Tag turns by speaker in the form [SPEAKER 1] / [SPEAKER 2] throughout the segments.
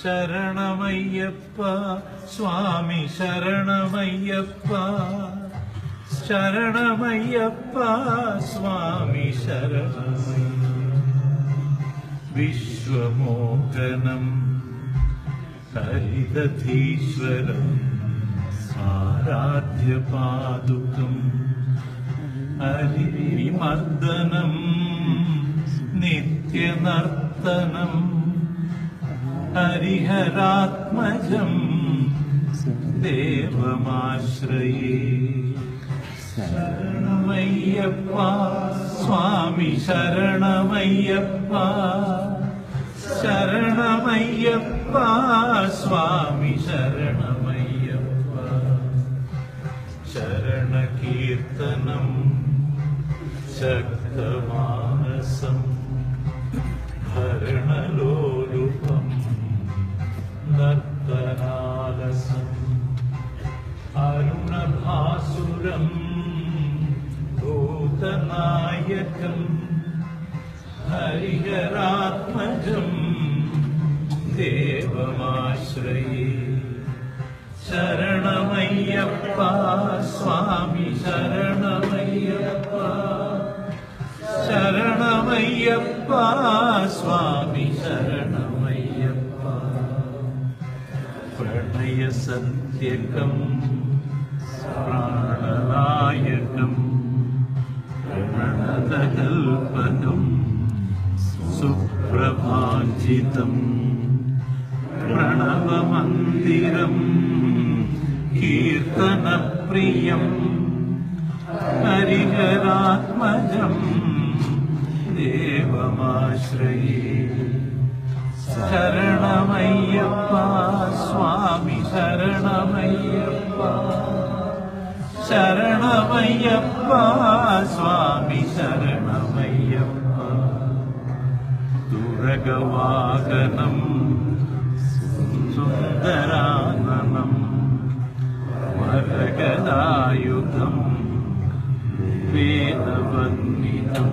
[SPEAKER 1] ശരണമയ്യപ്പ സ്വാമി ശരണമയ്യപ്പ ശരണമയ്യപ്പ സ്വാമി ശരണമയ്യപ്പ വിശ്വമോഹനം ഹരിതധീശ്വരം ആരാധ്യപാദുകം ഹരിമർദ്ദനം നിത്യനർത്തനം ഹരിഹരാത്മജം ദേവമാശ്രയേ ശരണമയ്യപ്പ സ്വാമി ശരണമയ്യപ്പ ശരണമയ്യപ്പ സ്വാമി ശരണമയ്യപ്പ ശരണകീർത്തനം ശക്തമാനസം ഭരണലോലുപം നർത്തനാലസം അരുണഭാസുരം ഭൂതനായകം ഹരിഹരാത്മജം ദേവമാശ്രയേ ശരണമയ്യപ്പ സ്വാമി ശരണമയ്യപ്പ ശരണമയ്യപ്പ സ്വാമി ശരണമയ്യപ്പ പ്രണയസത്യകം പ്രാണനായകം പ്രണതകൽപനം സുപ്രഭാജിതം പ്രണവമന്ദിരം കീർത്തനപ്രിയം ഹരിഹരാത്മജം ദേവമാശ്രയേ ശരണമയ്യപ്പ സ്വാമി ശരണമയ്യപ്പ ശരണമയ്യപ്പ സ്വാമി ശരണമയ്യപ്പ തുരഗവാഹനം സുന്ദരാനനം വരഗദായുധം വേദവന്ദിതം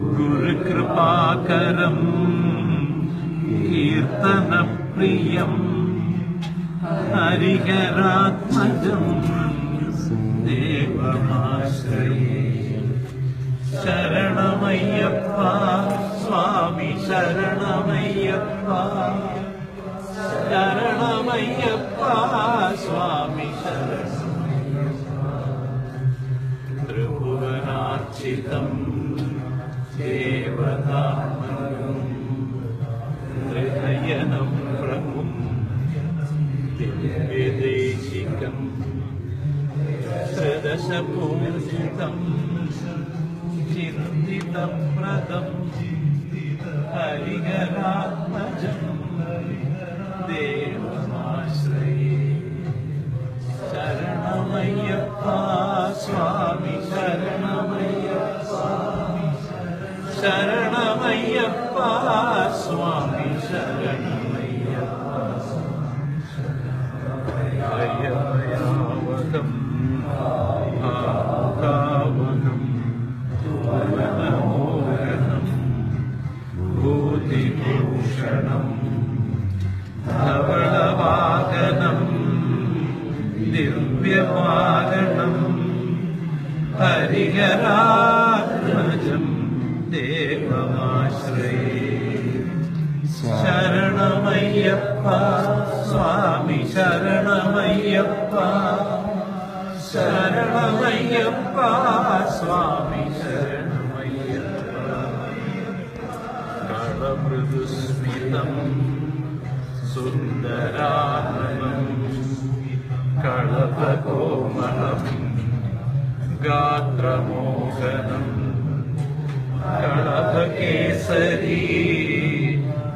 [SPEAKER 1] ഗുരുകൃപാകരം കീർത്തനപ്രിയം ഹരിഹരാത്മജം ദേവമാശ്രയേ ശരണമയ്യപ്പ സ്വാമി ശരണമയ്യപ്പ ശരണമയ്യപ്പ സ്വാമി ശരണമയ്യപ്പ ത്രിഭുവനാർച്ചിതം ദേവതാമനം ഹൃദയനം പ്രഭും ദിവ്യദേശികം ത്രിദശപൂജിതം ചിന്തിതപ്രദം ഹരിഹരാത്മജം ദേവമാശ്രയേ ശരണമയ്യപ്പ സ്വാമി ശരണമയ്യപ്പ ശരണമയ്യപ്പ സ്വാമി ശരണമയ്യപ്പ ഭയഭയാവഹം ഭാവകം ഭുവനമോഹനം ഭൂതിഭൂഷണം ധവളവാഹനം ദിവ്യവാഹനം ഹരിഹരാത്മജം ദേവമാശ്രയേ ശരണമയ്യപ്പ സ്വാമി ശരണമയ്യപ്പ ശരണമയ്യപ്പ സ്വാമി ശരണമയ്യപ്പ കളമൃദുസ്മിതം സുന്ദരാനനം കളഭകോമളം ഗാത്രമോഹനം കളഭകേസരീ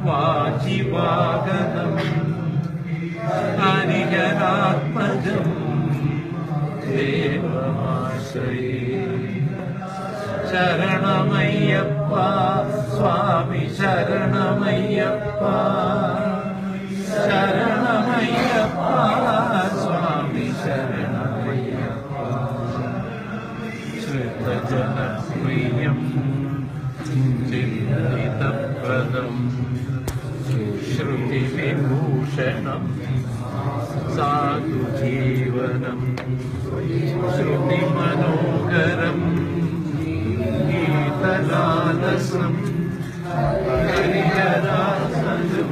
[SPEAKER 1] വാജിവാഹനം ഹരിഹരാത്മജം ദേവമാശ്രയേ ശരണമയ്യപ്പ സ്വാമി ശരണമയ്യപ്പ ശരണമയ്യപ്പ സ്വാമി ശരണമയ്യപ്പ ശ്രുതജനപ്രിയം ചിന്തിതപ്രദം ശ്രുതി ഭക്തിവിഭൂഷണം സാധുജീവനം ശ്രുതിമനോഹരം ഗീതലാലസം ഹരിഹരാസനം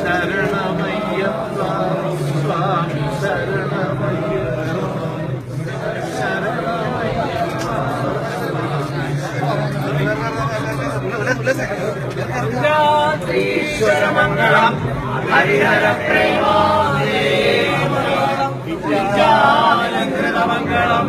[SPEAKER 1] ശരണമയ്യപ്പ സ്വാമി ശരണമയ്യപ്പ
[SPEAKER 2] ഈശ്വരമംഗളം ഹരിഹര പ്രേമാലംകൃതമംഗളം